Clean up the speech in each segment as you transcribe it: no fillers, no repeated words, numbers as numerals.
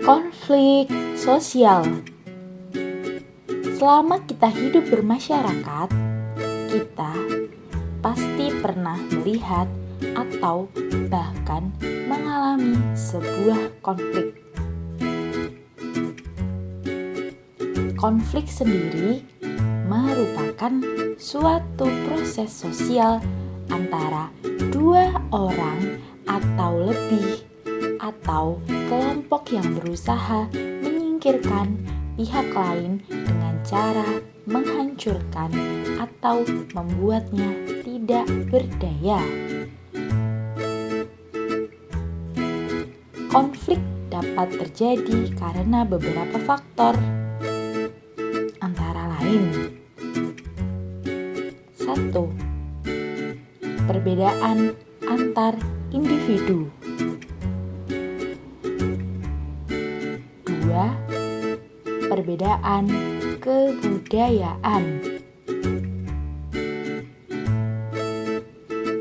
Konflik sosial. Selama kita hidup bermasyarakat, kita pasti pernah melihat atau bahkan mengalami sebuah konflik. Konflik sendiri merupakan suatu proses sosial antara dua orang atau lebih atau kelompok yang berusaha menyingkirkan pihak lain dengan cara menghancurkan atau membuatnya tidak berdaya. Konflik dapat terjadi karena beberapa faktor, antara lain 1. Perbedaan antar individu. 2. Perbedaan kebudayaan.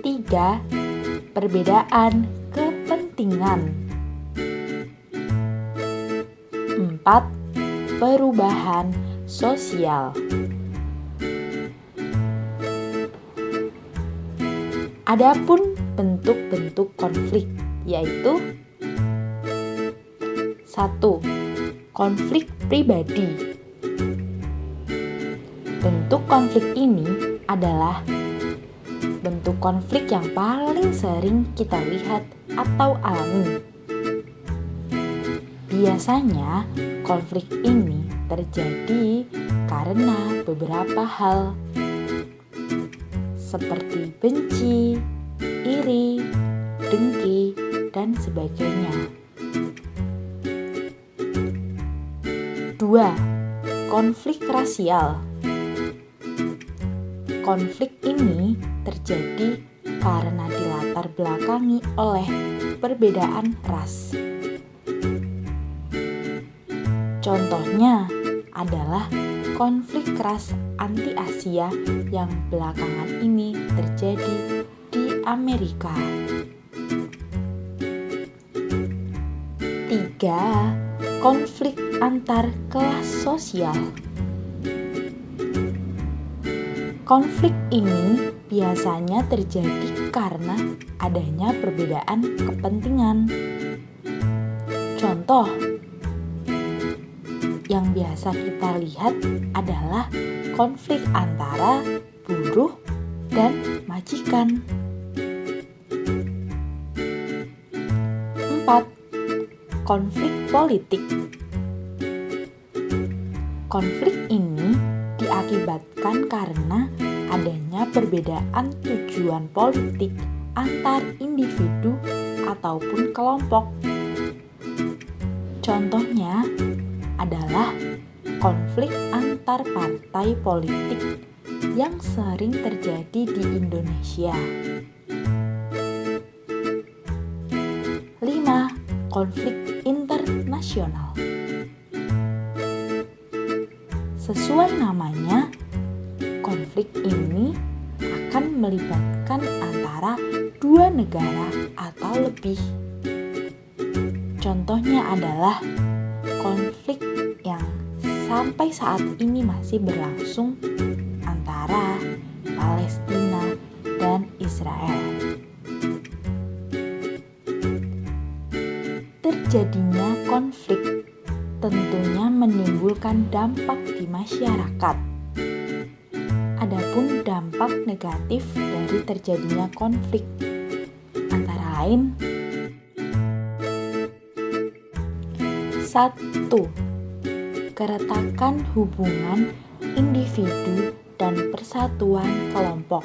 3. Perbedaan kepentingan. 4. Perubahan sosial. Adapun bentuk-bentuk konflik yaitu 1. Konflik pribadi. Bentuk konflik ini adalah bentuk konflik yang paling sering kita lihat atau alami. Biasanya konflik ini terjadi karena beberapa hal seperti benci, iri, dengki, dan sebagainya. 2. Konflik rasial. Konflik ini terjadi karena dilatar belakangi oleh perbedaan ras. Contohnya adalah konflik ras anti-Asia yang belakangan ini terjadi di Amerika. 3. Konflik antar kelas sosial. Konflik ini biasanya terjadi karena adanya perbedaan kepentingan. Contoh yang biasa kita lihat adalah konflik antara buruh dan majikan. 4. Konflik politik. Konflik ini diakibatkan karena adanya perbedaan tujuan politik antar individu ataupun kelompok. Contohnya adalah konflik antar partai politik yang sering terjadi di Indonesia. 5. Konflik internasional. Sesuai namanya, konflik ini akan melibatkan antara dua negara atau lebih. Contohnya adalah konflik yang sampai saat ini masih berlangsung antara Palestina dan Israel. Terjadinya konflik tentunya menimbulkan dampak di masyarakat. Adapun dampak negatif dari terjadinya konflik antara lain 1. Keretakan hubungan individu dan persatuan kelompok.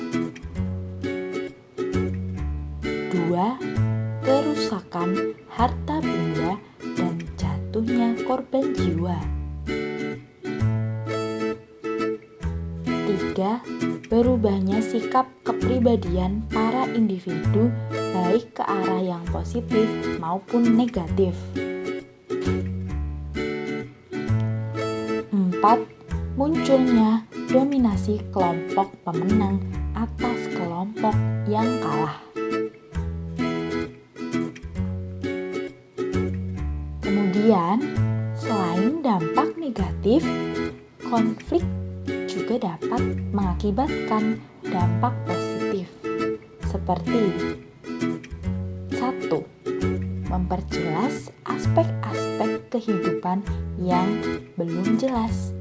2. Kerusakan harta benda dan jatuhnya korban jiwa. 3. Berubahnya sikap kepribadian para individu baik ke arah yang positif maupun negatif. 4. Munculnya dominasi kelompok pemenang atas kelompok yang kalah. Kemudian, selain dampak negatif, konflik juga dapat mengakibatkan dampak positif. Seperti 1. Memperjelas aspek-aspek kehidupan yang belum jelas.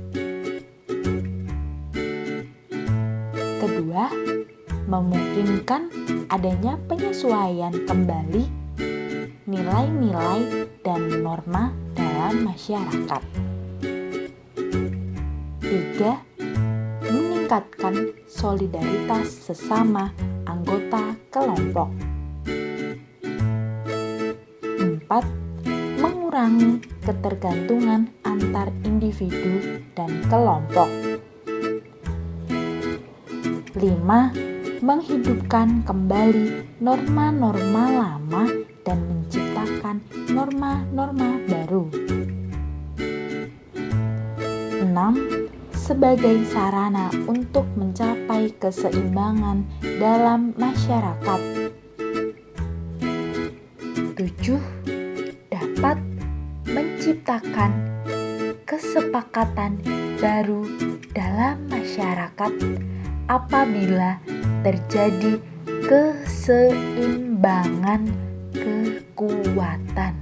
Kedua, memungkinkan adanya penyesuaian kembali nilai-nilai dan norma dalam masyarakat. 3. Meningkatkan solidaritas sesama anggota kelompok. 4. Mengurangi ketergantungan antar individu dan kelompok. 5. Menghidupkan kembali norma-norma lama dan menciptakan norma-norma baru. 6. Sebagai sarana untuk mencapai keseimbangan dalam masyarakat. 7. Dapat menciptakan kesepakatan baru dalam masyarakat apabila terjadi keseimbangan kekuatan.